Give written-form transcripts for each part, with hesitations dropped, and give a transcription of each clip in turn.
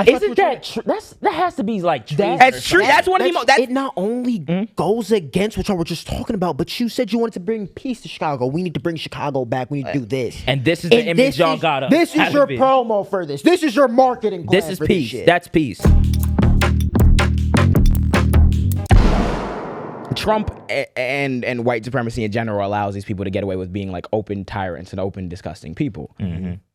Isn't that true? That has to be like treason. That's true. That's one of the most. It not only goes against what y'all were just talking about, but you said you wanted to bring peace to Chicago. We need to bring Chicago back. We need to do this. And this is the image y'all got up. This is your promo for this. This is your marketing plan. This is peace. That's peace. Trump and white supremacy in general allows these people to get away with being like open tyrants and open disgusting people.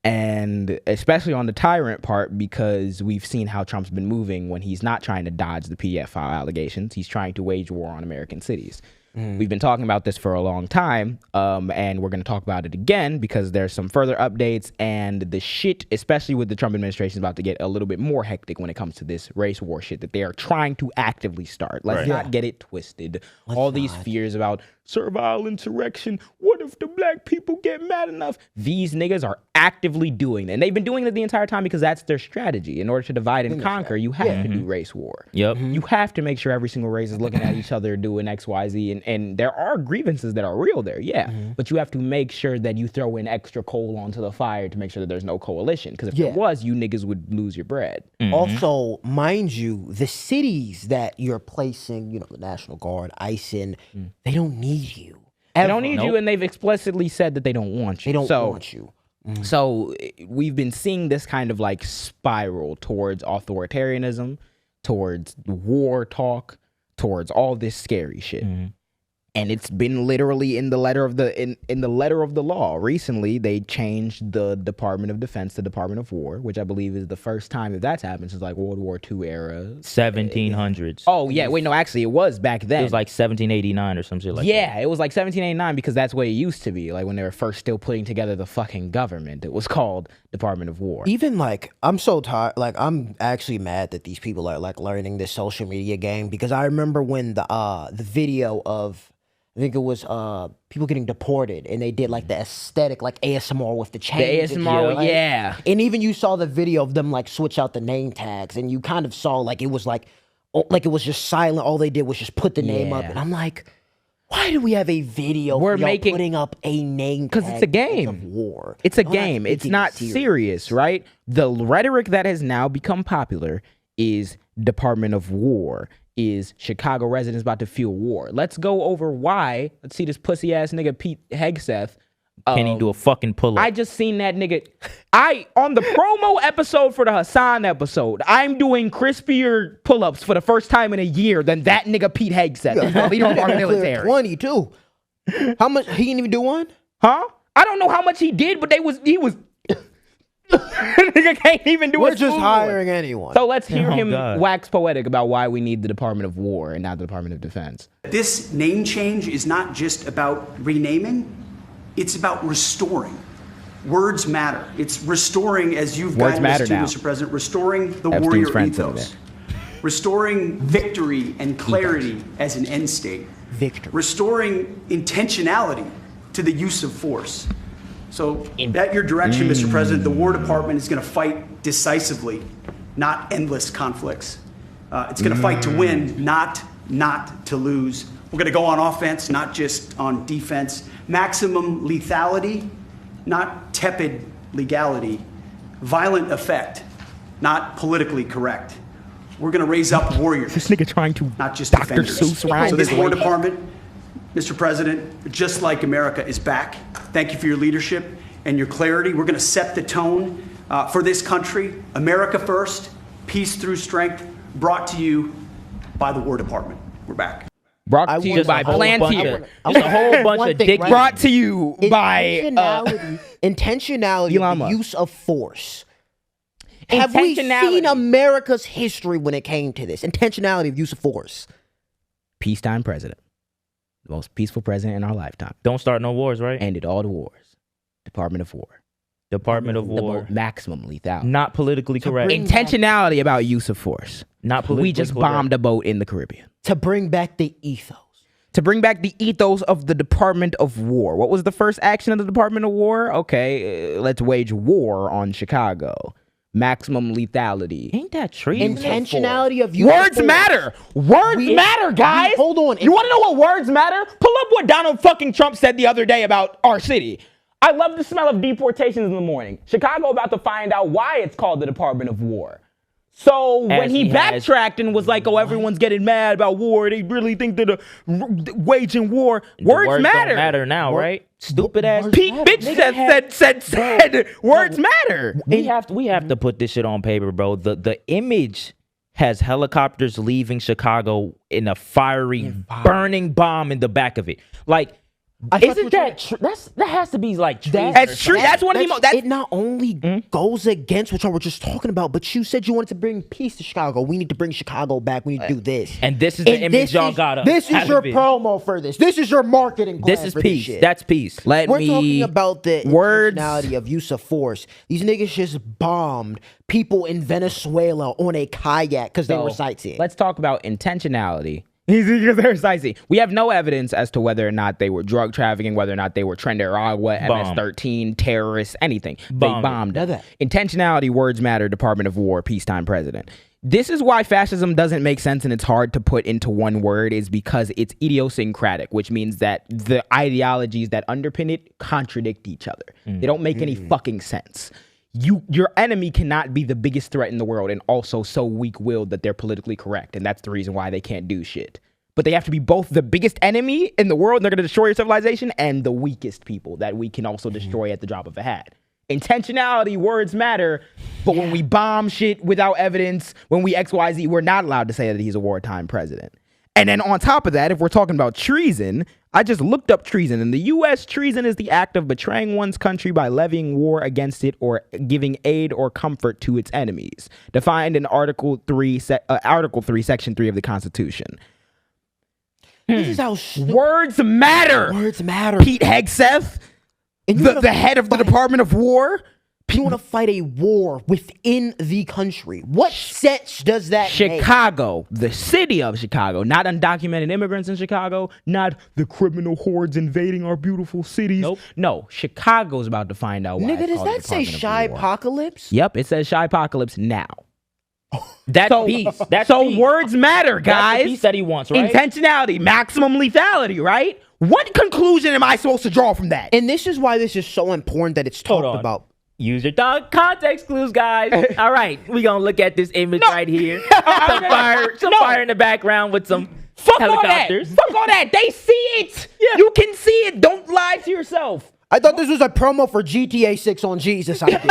And especially on the tyrant part, because we've seen how Trump's been moving when he's not trying to dodge the pedophile allegations. He's trying to wage war on American cities. We've been talking about this for a long time, and we're going to talk about it again because there's some further updates, and the shit, especially with the Trump administration, is about to get a little bit more hectic when it comes to this race war shit that they are trying to actively start. Let's not get it twisted. All these fears about servile insurrection. What if the black people get mad enough? These niggas are actively doing it, and they've been doing it the entire time because that's their strategy. In order to divide and conquer, you have to do race war. You have to make sure every single race is looking at each other doing X, Y, Z, and there are grievances that are real there, but you have to make sure that you throw in extra coal onto the fire to make sure that there's no coalition, because if there was, you niggas would lose your bread. Also, mind you, the cities that you're placing, the National Guard, ICE in, they don't need you. They don't need you, and they've explicitly said that they don't want you. They don't want you. So we've been seeing this kind of like spiral towards authoritarianism, towards war talk, towards all this scary shit. And it's been literally in the letter of the in the letter of the law. Recently, they changed the Department of Defense to Department of War, which I believe is the first time that that's happened since like World War II era. 1700s. Oh yeah, wait, no, actually it was back then. It was like 1789 or some shit like that. Yeah, it was like 1789 because that's what it used to be. Like when they were first still putting together the fucking government, it was called Department of War. Even like, I'm so tired. Like, I'm actually mad that these people are like learning this social media game, because I remember when the video of, I think it was people getting deported, and they did like the aesthetic, like ASMR with the chains. The ASMR, yeah. And even you saw the video of them like switch out the name tags, and you kind of saw like it was it was just silent. All they did was just put the name up, and I'm like, why do we have a video? We're making putting up a name tag? Because it's a game. Of war. It's a game. It's not serious, right? The rhetoric that has now become popular is Department of War, is Chicago residents about to feel war. Let's go over why. Let's see this pussy ass nigga Pete Hegseth. Can he do a fucking pull-up? I just seen that nigga. On the promo episode for the Hassan episode, I'm doing crispier pull-ups for the first time in a year than that nigga Pete Hegseth, the leader of our military. 22. How much? He didn't even do one? Huh? I don't know how much he did, but he was nigga can't even do it. We're just hiring anyone. So let's hear him wax poetic about why we need the Department of War and not the Department of Defense. This name change is not just about renaming, it's about restoring. Words matter. It's restoring, as you've guided us to, Mr. President, restoring the warrior ethos. Restoring victory and clarity as an end state. Restoring intentionality to the use of force. So, at your direction, Mr. President, the War Department is going to fight decisively, not endless conflicts. It's going to fight to win, not to lose. We're going to go on offense, not just on defense. Maximum lethality, not tepid legality. Violent effect, not politically correct. We're going to raise up warriors. This nigga trying to not just Dr. defenders. Seuss rhyme. So this War Department, Mr. President, just like America, is back. Thank you for your leadership and your clarity. We're going to set the tone for this country. America first, peace through strength, brought to you by the War Department. We're back. Brought to you by Plantier. Just a whole bunch of dick. Brought to you by intentionality of the use of force. Have we seen America's history when it came to this? Intentionality of use of force. Peacetime president. The most peaceful president in our lifetime. Don't start no wars, right? Ended all the wars. Department of War. Department of War. Maximum lethality. Not politically correct. Intentionality about use of force. Not politically We just bombed a boat in the Caribbean. To bring back the ethos. To bring back the ethos of the Department of War. What was the first action of the Department of War? Okay, let's wage war on Chicago. Maximum lethality. Ain't that treason? Intentionality of use Words of force. matter. Words matter, guys. Hold on. You want to know what words matter? Pull up what Donald fucking Trump said the other day about our city. I love the smell of deportations in the morning. Chicago about to find out why it's called the Department of War. So when As he he has- backtracked and was like, "Oh, everyone's getting mad about war. They really think that waging war. Words Words matter. don't matter now, right? Stupid ass. Pete bitch said words matter. We have to put this shit on paper, bro. The image has helicopters leaving Chicago in a fiery, burning bomb in the back of it. Like, isn't that that has to be like That's true. That's one of the most. It not only goes against what y'all were just talking about, but you said you wanted to bring peace to Chicago. We need to bring Chicago back. We need to do this. And this is the image y'all got up. This is your promo for this. This is your marketing plan. This is for peace. This shit. That's peace. We're talking about the words intentionality of use of force. These niggas just bombed people in Venezuela on a kayak because they were sightseeing. Let's talk about intentionality. Because they're sightseeing. We have no evidence as to whether or not they were drug trafficking, whether or not they were Trinidad, MS-13, terrorists, anything. They bombed. Intentionality, words matter, Department of War, peacetime president. This is why fascism doesn't make sense and it's hard to put into one word, is because it's idiosyncratic, which means that the ideologies that underpin it contradict each other. They don't make any fucking sense. Your enemy cannot be the biggest threat in the world and also so weak-willed that they're politically correct, and that's the reason why they can't do shit. But they have to be both the biggest enemy in the world, and they're going to destroy your civilization, and the weakest people that we can also destroy at the drop of a hat. Intentionality, words matter, but when we bomb shit without evidence, when we XYZ, we're not allowed to say that he's a wartime president. And then on top of that, if we're talking about treason, I just looked up treason. In the U.S., treason is the act of betraying one's country by levying war against it or giving aid or comfort to its enemies, defined in Article 3, Section 3 of the Constitution. This is how Words matter. words matter. Pete Hegseth, the head of the Department of War. You want to fight a war within the country. What sense does that make? Chicago, the city of Chicago, not undocumented immigrants in Chicago, not the criminal hordes invading our beautiful cities. Nope. No, Chicago's about to find out why. Nigga, it's does called the that say Department of shy War. apocalypse? Yep, it says shy apocalypse now. That's peace. That's peace. Words matter, That's guys. the peace that he wants, right? Intentionality, maximum lethality, right? What conclusion am I supposed to draw from that? And this is why this is so important that it's talked about. Use your context clues, guys. All right, we're going to look at this image right here. Some fire in the background with some helicopters. Fuck all that. They see it. Yeah. You can see it. Don't lie to yourself. I thought this was a promo for GTA 6 on Jesus. I did.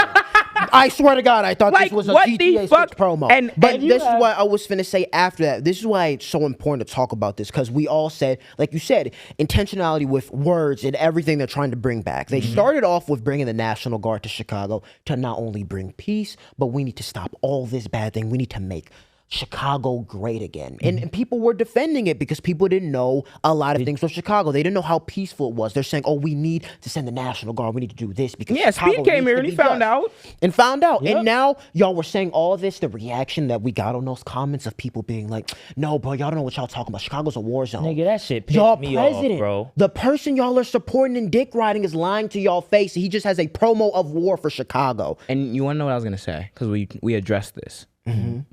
I swear to God, I thought this was a GTA 6 promo. But this is what I was finna say after that. This is why it's so important to talk about this, because we all said, like you said, intentionality with words and everything they're trying to bring back. They started off with bringing the National Guard to Chicago to not only bring peace, but we need to stop all this bad thing. We need to make Chicago great again. And people were defending it because people didn't know a lot of things from Chicago. They didn't know how peaceful it was. They're saying, oh, we need to send the National Guard. We need to do this because Chicago Speed came here and he found out. Yep. And now y'all were saying all this, the reaction that we got on those comments of people being like, no, bro, y'all don't know what y'all talking about. Chicago's a war zone. Nigga, that shit pissed y'all me president, off, bro. The person y'all are supporting and dick riding is lying to y'all face. He just has a promo of war for Chicago. And you want to know what I was going to say? Because we addressed this.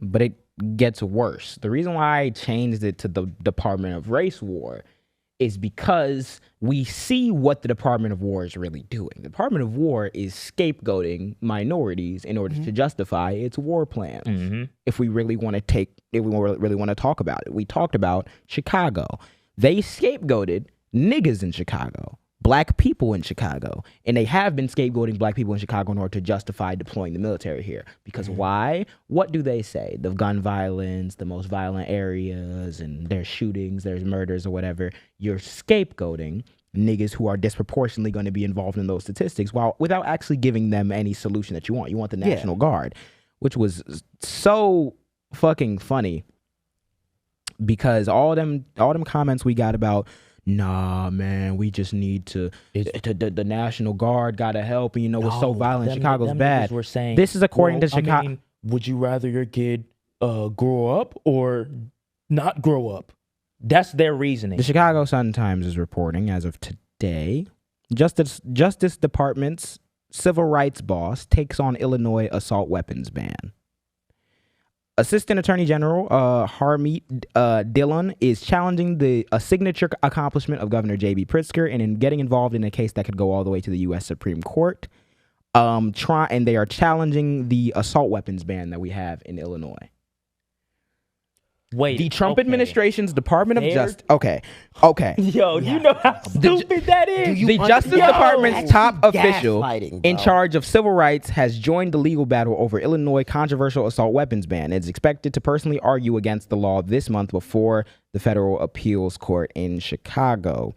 But it gets worse. The reason why I changed it to the Department of Race War is because we see what the Department of War is really doing. The Department of War is scapegoating minorities in order to justify its war plans. If we really want to talk about it, we talked about Chicago. They scapegoated niggas in Chicago, black people in Chicago, and they have been scapegoating black people in Chicago in order to justify deploying the military here. Because why? What do they say? The gun violence, the most violent areas, and there's shootings, there's murders or whatever. You're scapegoating niggas who are disproportionately going to be involved in those statistics without actually giving them any solution that you want. You want the National Guard, which was so fucking funny because all them comments we got about, nah, man, we just need to. The National Guard gotta help, and it's so violent. Chicago's bad. Were saying, this is according to Chicago. Would you rather your kid grow up or not grow up? That's their reasoning. The Chicago Sun-Times is reporting as of today, Justice Department's civil rights boss takes on Illinois assault weapons ban. Assistant Attorney General Harmeet Dillon is challenging a signature accomplishment of Governor J.B. Pritzker and in getting involved in a case that could go all the way to the U.S. Supreme Court. and they are challenging the assault weapons ban that we have in Illinois. Wait, the Trump administration's Department of Justice. Okay. Yo, you know how stupid that is. The Justice Department's top official in charge of civil rights has joined the legal battle over Illinois' controversial assault weapons ban. It's expected to personally argue against the law this month before the federal appeals court in Chicago.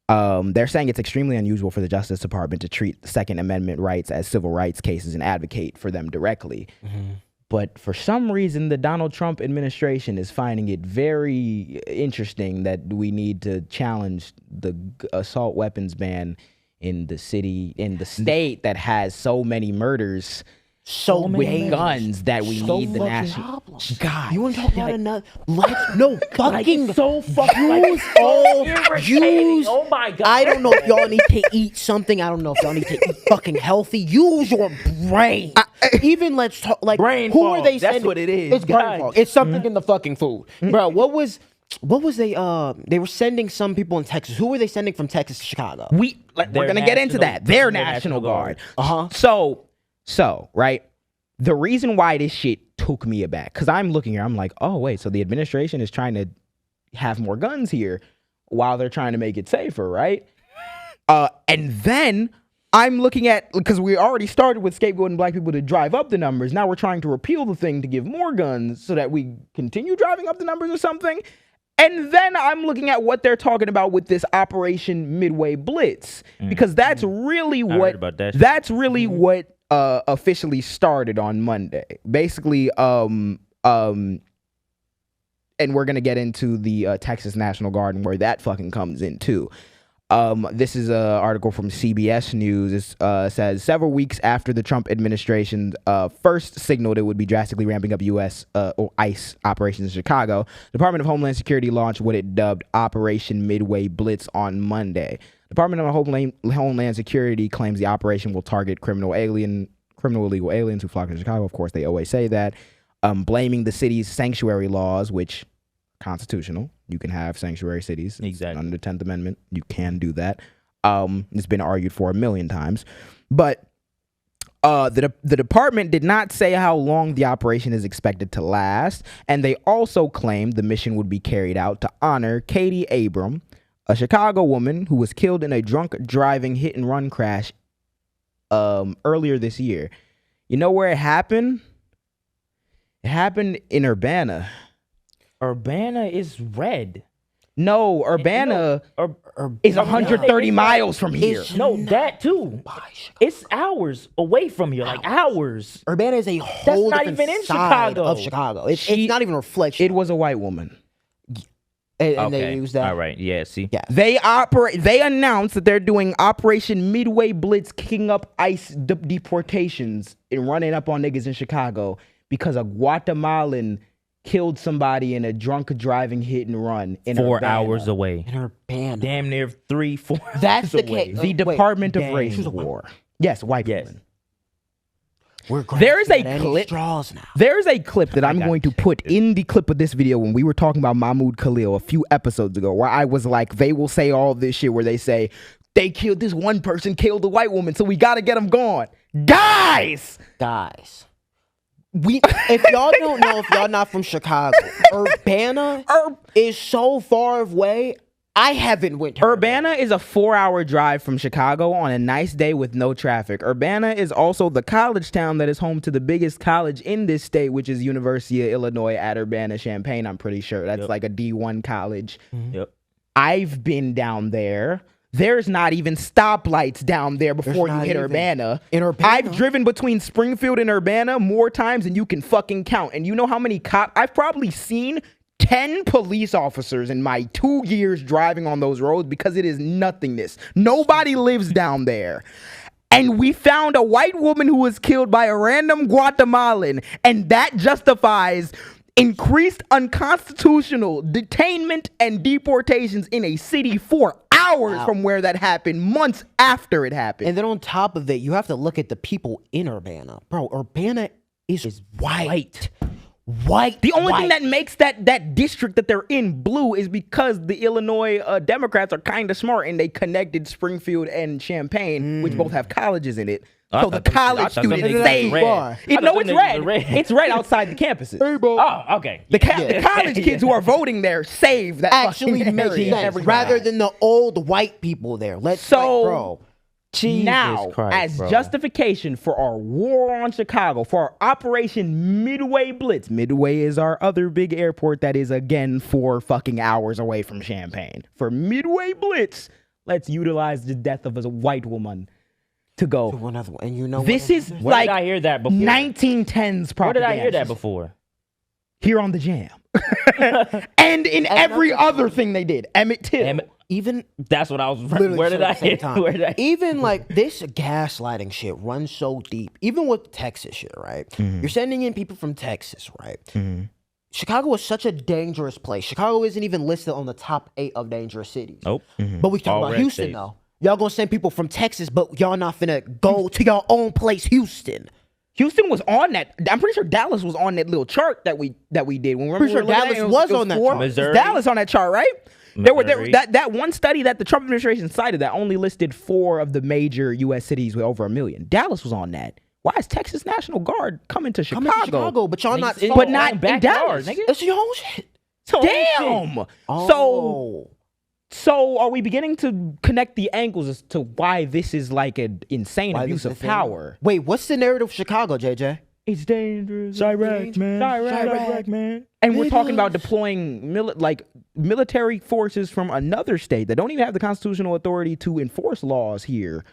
They're saying it's extremely unusual for the Justice Department to treat Second Amendment rights as civil rights cases and advocate for them directly. But for some reason, the Donald Trump administration is finding it very interesting that we need to challenge the assault weapons ban in the state that has so many murders. So many guns that we need the national. God, you want to talk about another? No, fucking so fucking use all use. Oh my God! I don't know if y'all need to eat something. I don't know if y'all need to eat fucking healthy. Use your brain. Even let's talk like brain who fog. are they sending? That's what it is. It's brain fog. It's something in the fucking food, bro. What was they? They were sending some people in Texas. Who were they sending from Texas to Chicago? We're gonna get into that. Their National Guard. So, right, the reason why this shit took me aback, because I'm looking here, I'm like, oh, wait, so the administration is trying to have more guns here while they're trying to make it safer, right? And then I'm looking at, because we already started with scapegoating black people to drive up the numbers. Now we're trying to repeal the thing to give more guns so that we continue driving up the numbers or something. And then I'm looking at what they're talking about with this Operation Midway Blitz, because that's really what officially started on Monday. Basically, and we're gonna get into the Texas National Guard and where that fucking comes in too. This is an article from CBS News. It says several weeks after the Trump administration first signaled it would be drastically ramping up U.S. Or ICE operations in Chicago, the Department of Homeland Security launched what it dubbed Operation Midway Blitz on Monday. Department of Homeland Security claims the operation will target criminal illegal aliens who flock to Chicago. Of course, they always say that, blaming the city's sanctuary laws, which constitutional. You can have sanctuary cities. Exactly. Under the 10th Amendment, you can do that. It's been argued for a million times. But the department did not say how long the operation is expected to last, and they also claimed the mission would be carried out to honor Katie Abram, a Chicago woman who was killed in a drunk driving hit-and-run crash earlier this year. You know where it happened? It happened in Urbana. Urbana is red. No, Urbana is 130 miles from here. No, that too. It's hours away from here, like hours. Urbana is a whole That's not different even in side Chicago. of Chicago. It's not even a reflection. It was a white woman. And they use that. All right. Yeah. See. Yeah. They announced that they're doing Operation Midway Blitz, kicking up ICE deportations and running up on niggas in Chicago because a Guatemalan killed somebody in a drunk driving hit and run in 4 Urbana. hours away. In Urbana. Damn near 3-4 hours That's the away. case. The Department of Race War. Yes, white woman. There is a clip. There is a clip that I'm going to put in the clip of this video when we were talking about Mahmoud Khalil a few episodes ago, where I was like, they will say all this shit where they say, they killed this one person, killed a white woman, so we got to get them gone. Guys! If y'all don't know, if y'all not from Chicago, Urbana is so far away. I haven't went to Urbana is a 4-hour drive from Chicago on a nice day with no traffic. Urbana is also the college town that is home to the biggest college in this state, which is University of Illinois at Urbana-Champaign, I'm pretty sure. That's like a D1 college. Yep. I've been down there. There's not even stoplights down there before you hit Urbana. In Urbana. I've driven between Springfield and Urbana more times than you can fucking count. And you know how many I've probably seen 10 police officers in my 2 years driving on those roads because it is nothingness. Nobody lives down there. And we found a white woman who was killed by a random Guatemalan, and that justifies increased unconstitutional detainment and deportations in a city 4 hours from where that happened, months after it happened. And then on top of it, you have to look at the people in Urbana. Bro, Urbana is white. The only thing that makes that district that they're in blue is because the Illinois Democrats are kind of smart and they connected Springfield and Champaign, which both have colleges in it. So the college students saved. I No, it's red. It's red outside the campuses. Oh, okay. The college kids who are voting there saved that Actually fucking makes area. sense rather than the old white people there. Bro. Jesus now, Christ, as bro. justification for our war on Chicago, for our Operation Midway Blitz. Midway is our other big airport that is, again, 4 fucking hours away from Champaign. For Midway Blitz, let's utilize the death of a white woman to go. Another one. And you know This what? is Where like did I hear that before? 1910s propaganda. Where did I hear that before? Here on the Jaam. And in every other thing they did. Emmett Till. Even That's what I was. literally Where did said I at the same hear? time. Where did I? Even like this gaslighting shit runs so deep. Even with Texas shit, right? You're sending in people from Texas, right? Chicago is such a dangerous place. Chicago isn't even listed on the top 8 of dangerous cities. Nope. But we talk All about red Houston states. though. Y'all gonna send people from Texas, but y'all not finna go to your own place, Houston. Houston was on that. I'm pretty sure Dallas was on that little chart that we did. When we Pretty sure were looking at Dallas it, was on that chart. Missouri. Dallas on that chart, right? There were Missouri. that one study that the Trump administration cited that only listed 4 of the major U.S. cities with over 1 million. Dallas was on that. Why is Texas National Guard coming to Chicago? Coming to Chicago, but y'all not. Niggas- But not in backyard, Dallas. nigga. It's your own shit. Damn. Oh. So are we beginning to connect the angles as to why this is like an insane Why abuse this of is a thing? power? Wait, what's the narrative of Chicago, JJ? It's dangerous. Chirac, man. Chirac, man. And we're talking about deploying military forces from another state that don't even have the constitutional authority to enforce laws here.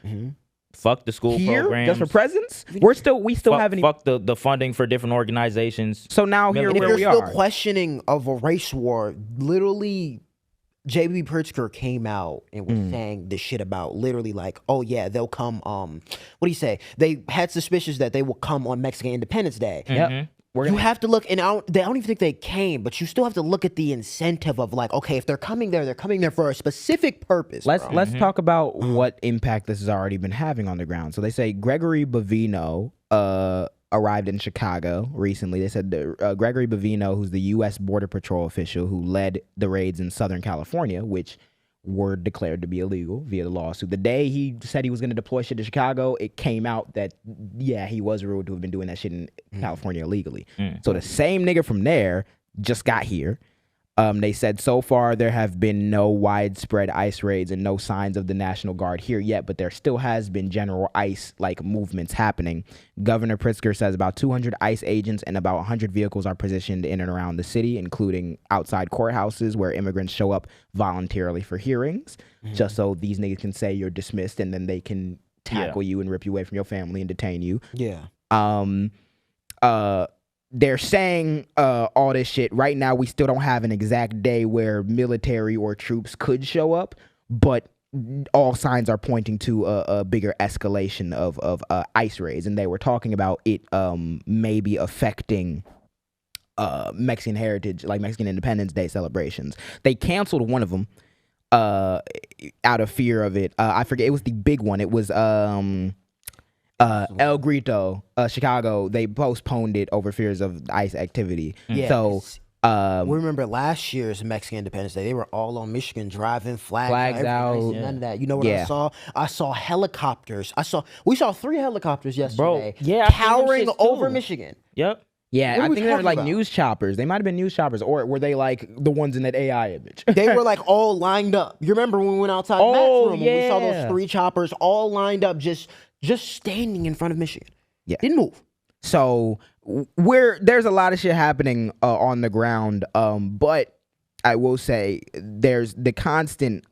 Fuck the school Here, programs. just for presence, we still haven't even. Fuck the funding for different organizations. So now here And if where you're we still are. questioning of a race war, literally, J.B. Pritzker came out and was saying this shit about literally like, oh yeah, they'll come. What do you say? They had suspicions that they will come on Mexican Independence Day. Yep. You have to look, and they don't even think they came, but you still have to look at the incentive of like, okay, if they're coming there for a specific purpose. Let's talk about what impact this has already been having on the ground. So they say Gregory Bovino arrived in Chicago recently. They said Gregory Bovino, who's the U.S. Border Patrol official who led the raids in Southern California, which were declared to be illegal via the lawsuit. The day he said he was going to deploy shit to Chicago, it came out that, yeah, he was ruled to have been doing that shit in California illegally. So the same nigga from there just got here. They said so far there have been no widespread ICE raids and no signs of the National Guard here yet, but there still has been general ICE like movements happening. Governor Pritzker says about 200 ICE agents and about 100 vehicles are positioned in and around the city, including outside courthouses where immigrants show up voluntarily for hearings, just so these niggas can say you're dismissed and then they can tackle you and rip you away from your family and detain you. Yeah. They're saying all this shit. Right now, we still don't have an exact day where military or troops could show up, but all signs are pointing to a bigger escalation of ICE raids. And they were talking about it maybe affecting Mexican heritage, like Mexican Independence Day celebrations. They canceled one of them out of fear of it. I forget. It was the big one. It was El Grito, Chicago. They postponed it over fears of ICE activity. Yeah. So We remember last year's Mexican Independence Day. They were all on Michigan driving flags out. None of that. You know what I saw? I saw helicopters. We saw 3 helicopters yesterday. Yeah, I seen them towering shits over too. Michigan. Yep. yeah, What I are we think they were talking like about? news choppers. They might have been news choppers, or were they like the ones in that AI image? They were like all lined up. You remember when we went outside Oh, Matt's room and we saw yeah. those 3 choppers all lined up, just standing in front of Michigan. Yeah. Didn't move. So there's a lot of shit happening on the ground, but I will say there's the constant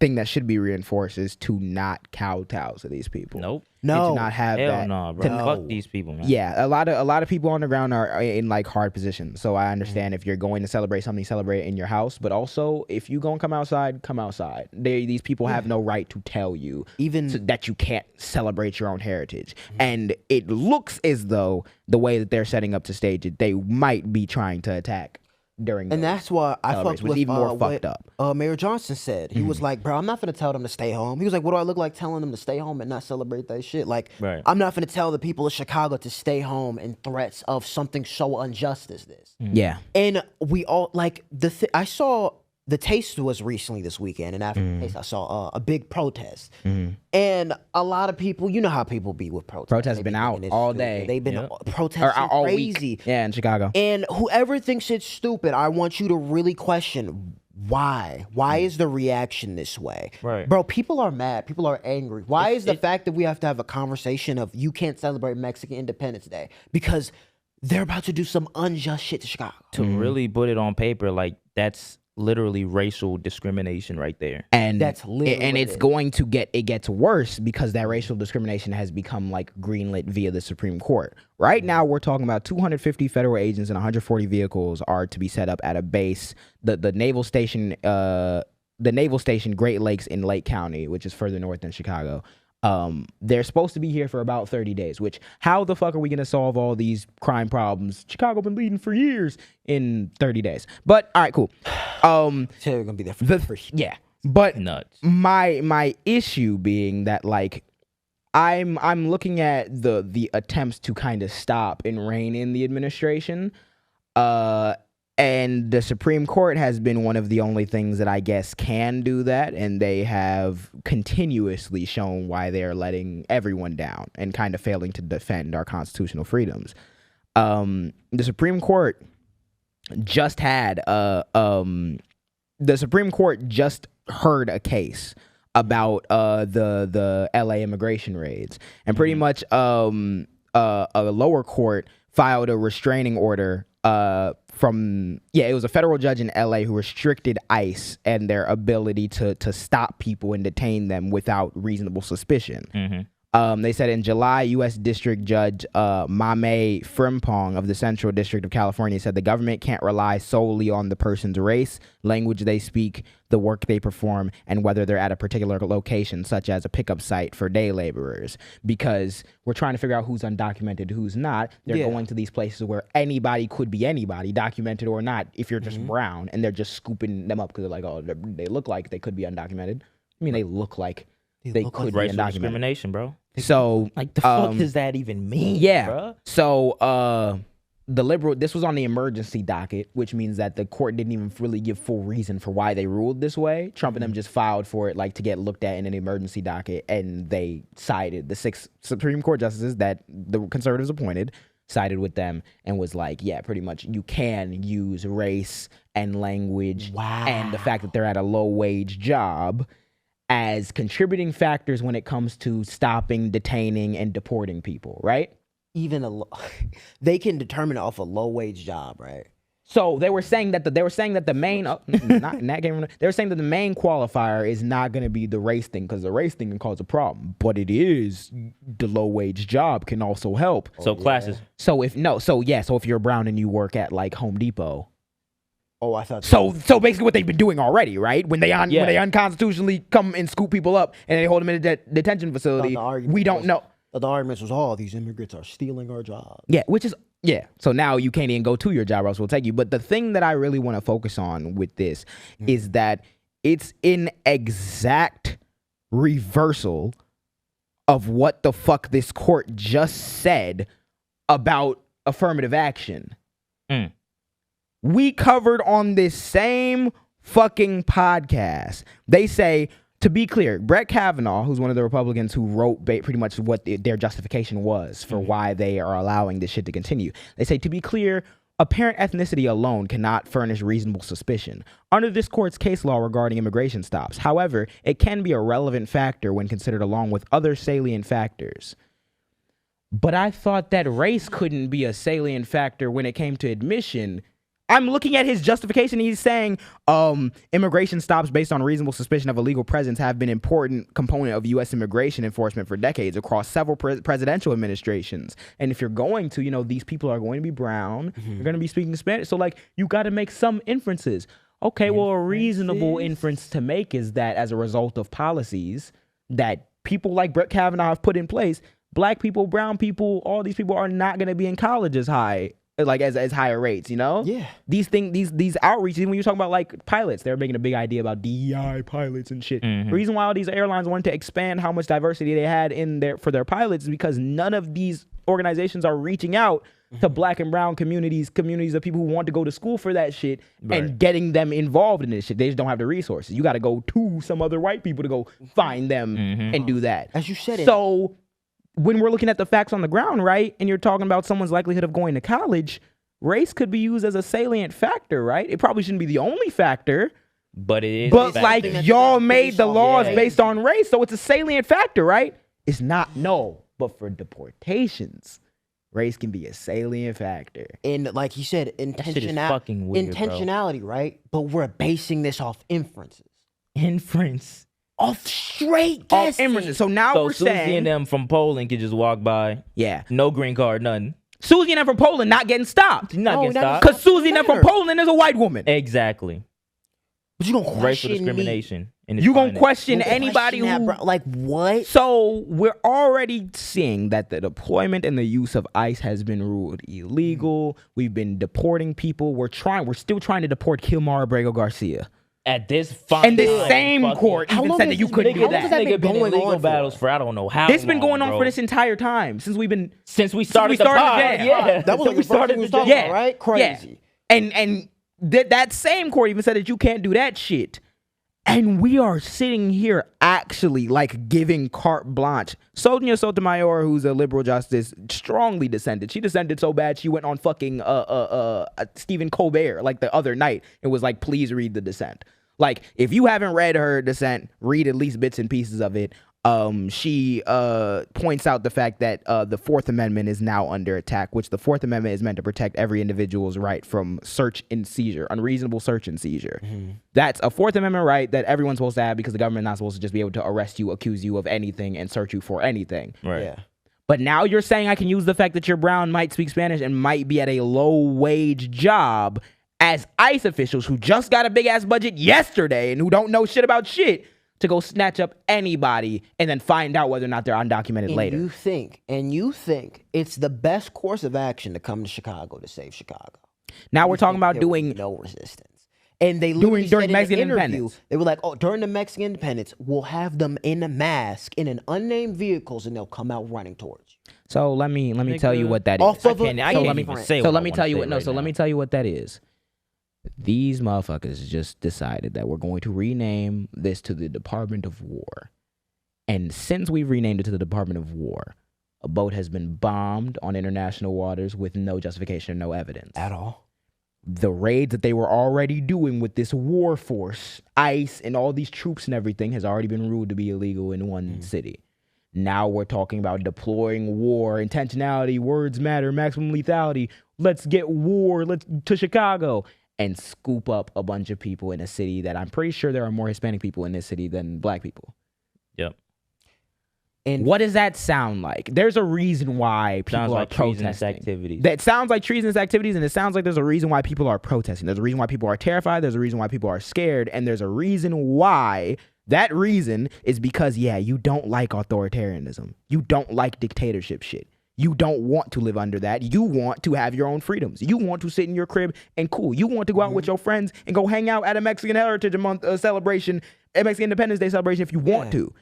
thing that should be reinforced is to not kowtow to these people. Nope. No. And to not have Hell that. no, bro. No. Fuck these people, man. Yeah, a lot of people on the ground are in like hard positions. So I understand if you're going to celebrate something, celebrate it in your house. But also, if you gonna come outside, come outside. These people have no right to tell you that you can't celebrate your own heritage. And it looks as though the way that they're setting up to stage it, they might be trying to attack during. And that's why I fucked which with even more what fucked up. Mayor Johnson said. He was like, bro, I'm not gonna tell them to stay home. He was like, what do I look like telling them to stay home and not celebrate that shit? Like, Right. I'm not gonna tell the people of Chicago to stay home in threats of something so unjust as this. Yeah. And we all like I saw the Taste was recently this weekend, and after the Taste, I saw a big protest, and a lot of people, you know how people be with protests. Protests been out all day. They've been protesting all crazy. Week. Yeah, in Chicago. And whoever thinks it's stupid, I want you to really question why. Why is the reaction this way? Right. Bro, people are mad. People are angry. Why is the fact that we have to have a conversation of you can't celebrate Mexican Independence Day? Because they're about to do some unjust shit to Chicago. To really put it on paper, like, that's literally racial discrimination right there. And that's literally and it's going to gets worse because that racial discrimination has become like greenlit via the Supreme Court. Right now we're talking about 250 federal agents and 140 vehicles are to be set up at a base, the naval station Great Lakes in Lake County, which is further north than Chicago. They're supposed to be here for about 30 days, which how the fuck are we going to solve all these crime problems? Chicago been leading for years in 30 days. But all right, cool. So they're going to be there for yeah. But nuts. My issue being that like I'm looking at the attempts to kind of stop and rein in the administration. And the Supreme Court has been one of the only things that I guess can do that, and they have continuously shown why they are letting everyone down and kind of failing to defend our constitutional freedoms. The Supreme Court just heard a case about the LA immigration raids, and pretty much a lower court filed a restraining order it was a federal judge in LA who restricted ICE and their ability to stop people and detain them without reasonable suspicion. They said in July, U.S. District Judge Mame Frimpong of the Central District of California said the government can't rely solely on the person's race, language they speak, the work they perform, and whether they're at a particular location, such as a pickup site for day laborers, because we're trying to figure out who's undocumented, who's not. They're going to these places where anybody could be anybody, documented or not, if you're just brown, and they're just scooping them up because they're like, oh, they look like they could be undocumented. I mean, they look like they could be racial undocumented. Discrimination, bro. So like the fuck does that even mean? Yeah. Bro? So this was on the emergency docket, which means that the court didn't even really give full reason for why they ruled this way. Trump and them just filed for it like to get looked at in an emergency docket, and they sided, the 6 Supreme Court justices that the conservatives appointed sided with them and was like, yeah, pretty much you can use race and language and the fact that they're at a low wage job as contributing factors when it comes to stopping, detaining, and deporting people, right? Even they can determine off a low wage job, right? So they were saying that the main not in that game. They were saying that the main qualifier is not going to be the race thing, because the race thing can cause a problem, but it is the low wage job can also help. So classes. So if you're brown and you work at like Home Depot. Oh, I thought so. So basically, what they've been doing already, right? When they unconstitutionally come and scoop people up and they hold them in a detention facility, we don't know. The argument was, these immigrants are stealing our jobs. Yeah, so now you can't even go to your job, or else we'll take you. But the thing that I really want to focus on with this is that it's in exact reversal of what the fuck this court just said about affirmative action. We covered on this same fucking podcast. They say, to be clear, Brett Kavanaugh, who's one of the Republicans who wrote pretty much what their justification was for why they are allowing this shit to continue. They say, to be clear, apparent ethnicity alone cannot furnish reasonable suspicion under this court's case law regarding immigration stops. However, it can be a relevant factor when considered along with other salient factors. But I thought that race couldn't be a salient factor when it came to admission. I'm looking at his justification. He's saying immigration stops based on reasonable suspicion of illegal presence have been an important component of U.S. immigration enforcement for decades across several presidential administrations. And if you're going to, these people are going to be brown. They're going to be speaking Spanish. So, you got to make some inferences. Okay, well, a reasonable inference to make is that as a result of policies that people like Brett Kavanaugh have put in place, black people, brown people, all these people are not going to be in college as high. As higher rates, Yeah. These outreaches, when you're talking about pilots, they're making a big idea about DEI pilots and shit. The reason why all these airlines wanted to expand how much diversity they had for their pilots is because none of these organizations are reaching out to black and brown communities of people who want to go to school for that shit, and getting them involved in this shit. They just don't have the resources. You got to go to some other white people to go find them and do that. As you said it. So when we're looking at the facts on the ground, right, and you're talking about someone's likelihood of going to college, race could be used as a salient factor, right? It probably shouldn't be the only factor. But it is. But like y'all made the laws based on race, so it's a salient factor, right? It's not, but for deportations, race can be a salient factor. And like he said, intentionality, right? But we're basing this off inferences. Off straight guesses. Off inferences. So now we're Susie saying and them from Poland could just walk by. Yeah. No green card, nothing. Susie and them from Poland not getting stopped. Not getting stopped. Because Susie and them from Poland is a white woman. Exactly. But you gonna question racial discrimination. You gonna question anybody who like what? So we're already seeing that the deployment and the use of ICE has been ruled illegal. We've been deporting people. We're still trying to deport Kilmar Abrego Garcia. At this fine and the same court even said that you couldn't do that. Nigga been in legal battles for I don't know how. This been going on for this entire time since we started the pod. Yeah, that was like we started the talking about, right? Crazy. Yeah. And that same court even said that you can't do that shit. And we are sitting here actually like giving carte blanche. Sonia Sotomayor, who's a liberal justice, strongly dissented. She dissented so bad she went on fucking Stephen Colbert like the other night and was like, please read the dissent. Like, if you haven't read her dissent, read at least bits and pieces of it. She points out the fact that the Fourth Amendment is now under attack, which the Fourth Amendment is meant to protect every individual's right from search and seizure, unreasonable search and seizure. That's a Fourth Amendment right that everyone's supposed to have because the government's not supposed to just be able to arrest you, accuse you of anything, and search you for anything. Right. Yeah. But now you're saying I can use the fact that you're brown, might speak Spanish, and might be at a low-wage job as ICE officials who just got a big-ass budget yesterday and who don't know shit about shit to go snatch up anybody and then find out whether or not they're undocumented later. You think it's the best course of action to come to Chicago to save Chicago. Now we're talking about doing no resistance. And they literally during said Mexican in an interview, independence. they were like, during the Mexican independence, we'll have them in a mask in an unnamed vehicles and they'll come out running towards you. So let me tell you what that is. Off of I can't even say so what let I me wanna tell you say what right let now. me tell you what that is. These motherfuckers just decided that we're going to rename this to the Department of War. And since we've renamed it to the Department of War, a boat has been bombed on international waters with no justification or no evidence. At all. The raids that they were already doing with this war force, ICE, and all these troops and everything has already been ruled to be illegal in one city. Now we're talking about deploying war, intentionality, words matter, maximum lethality. Let's get war, to Chicago. And scoop up a bunch of people in a city that I'm pretty sure there are more Hispanic people in this city than black people. Yep. And what does that sound like? There's a reason why people are protesting. Activities. That sounds like treasonous activities, and it sounds like there's a reason why people are protesting. There's a reason why people are terrified. There's a reason why people are scared. And there's a reason why. That reason is because, you don't like authoritarianism. You don't like dictatorship shit. You don't want to live under that. You want to have your own freedoms. You want to sit in your crib and cool. You want to go out with your friends and go hang out at a Mexican Heritage Month celebration, a Mexican Independence Day celebration if you want to.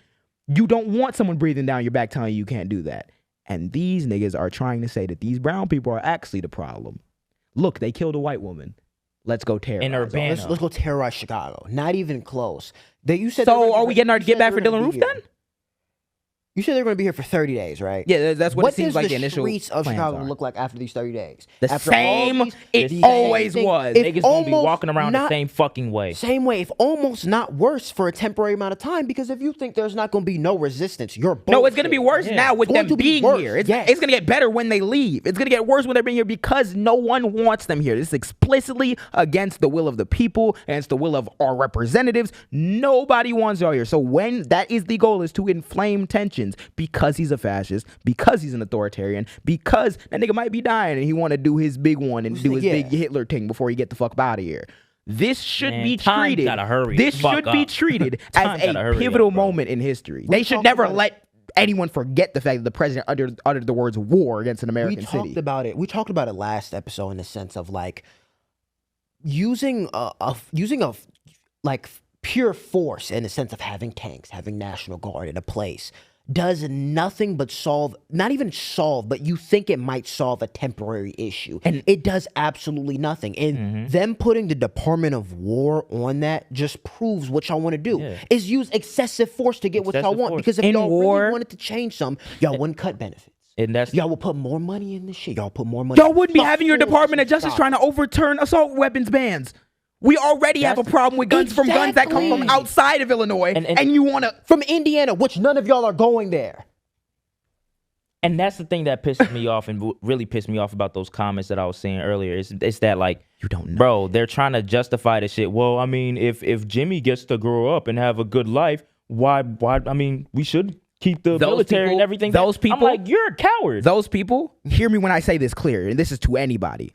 You don't want someone breathing down your back telling you can't do that. And these niggas are trying to say that these brown people are actually the problem. Look, they killed a white woman. Let's go terrorize. In Urbana. Let's go terrorize Chicago. Not even close. You said so are we getting our get back for Dylan Roof then? You said they're going to be here for 30 days, right? Yeah, that's what it seems like the initial What does the streets of Chicago are. look like after these 30 days? The after same it always was. Niggas gonna be walking around the same fucking way. Same way, if almost not worse for a temporary amount of time, because if you think there's not going to be no resistance, you're bullshit. No, it's going to be worse now with them being here. It's going to get better when they leave. It's going to get worse when they're being here because no one wants them here. This is explicitly against the will of the people, against the will of our representatives. Nobody wants y'all here. So when that is the goal, is to inflame tensions because he's a fascist, because he's an authoritarian, because that nigga might be dying and he want to do his big one and do his big Hitler thing before he get the fuck out of here. This should be treated. This should be treated as a pivotal moment in history. They should never let anyone forget the fact that the president uttered the words war against an American city. We talked about it last episode in the sense of like using a pure force in the sense of having tanks, having National Guard in a place does nothing but solve, not even solve, but you think it might solve a temporary issue. And it does absolutely nothing. And them putting the Department of War on that just proves what y'all want to do, is use excessive force to get what y'all want. Because if y'all really wanted to change something, y'all wouldn't cut benefits. And that's y'all will put more money in this shit. Y'all put more money. Y'all wouldn't be having your Department of Justice trying to overturn assault weapons bans. We already have a problem with guns from guns that come from outside of Illinois, and you want to... From Indiana, which none of y'all are going there. And that's the thing that pisses me off and really pissed me off about those comments that I was saying earlier. It's that, like, you don't know. Bro, they're trying to justify the shit. Well, I mean, if Jimmy gets to grow up and have a good life, why, I mean, we should keep the military and everything. Those people... I'm like, you're a coward. Those people, hear me when I say this clear, and this is to anybody.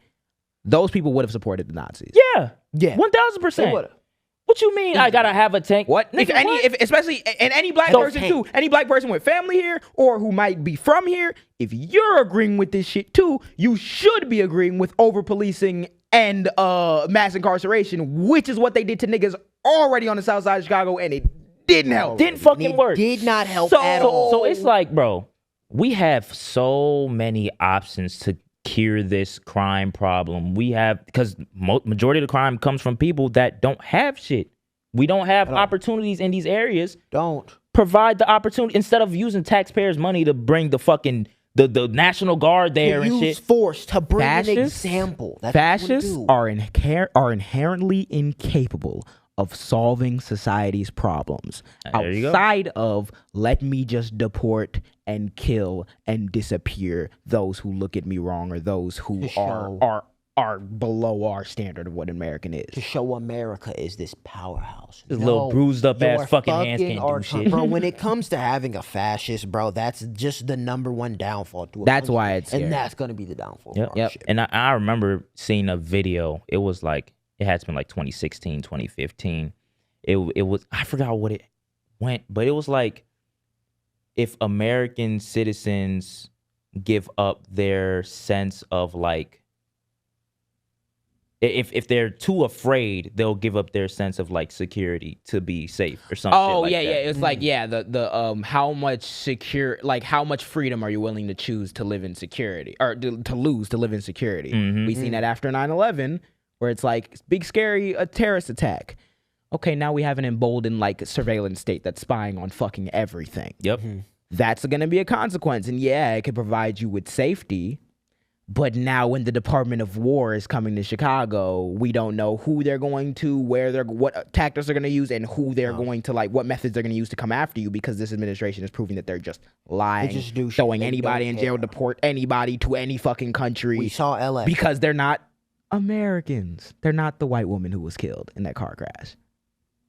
Those people would have supported the Nazis. Yeah. 1,000%. What you mean? I gotta have a tank? What? Nigga, especially any black person too, any black person with family here or who might be from here, if you're agreeing with this shit too, you should be agreeing with over policing and mass incarceration, which is what they did to niggas already on the south side of Chicago, and it didn't help. Didn't fucking work. Did not help at all. So it's like, bro, we have so many options to cure this crime problem. We have, because majority of the crime comes from people that don't have shit. We don't have opportunities in these areas. Don't provide the opportunity instead of using taxpayers' money to bring the fucking the National Guard there and shit. Force to bring an example. That's fascists are inherently incapable of solving society's problems outside of let me just deport and kill and disappear those who look at me wrong or those who are below our standard of what American is. To show America is this powerhouse. This little bruised up ass fucking hands can't do shit. Bro, when it comes to having a fascist, bro, that's just the #1 downfall to a That's country. why it's scary. And that's going to be the downfall. Yep. And I remember seeing a video. It was like, it had to be like 2016, 2015. It was, I forgot what it went, but it was like, if American citizens give up their sense of like, if they're too afraid, they'll give up their sense of like security to be safe or something. It's like the how much freedom are you willing to choose to live in security or to lose to live in security? We've seen that after 9/11. Where it's like, big scary, a terrorist attack. Okay, now we have an emboldened like surveillance state that's spying on fucking everything. Yep. That's going to be a consequence. And yeah, it could provide you with safety. But now when the Department of War is coming to Chicago, we don't know who they're going to, what tactics they're going to use, and who they're going to like, what methods they're going to use to come after you, because this administration is proving that they're just lying, throwing anybody in jail, deport anybody to any fucking country. We saw LA. Because they're not Americans. They're not the white woman who was killed in that car crash.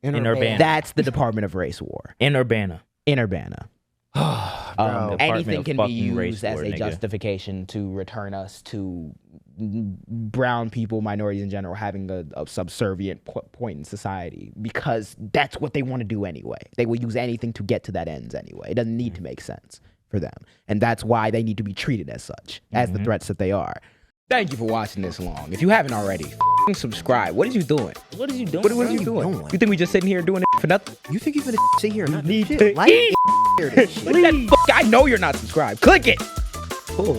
In Urbana. That's the Department of Race War. In Urbana. Anything can be used as a justification to return us to brown people, minorities in general, having a subservient point in society, because that's what they want to do anyway. They will use anything to get to that ends anyway. It doesn't need to make sense for them. And that's why they need to be treated as such, as the threats that they are. Thank you for watching this long. If you haven't already, subscribe. What are you doing? What are you doing? What are you doing? You think we just sitting here doing it for nothing? You think you're gonna sit here and not need shit? to Like eat? I know you're not subscribed. Click it. Cool.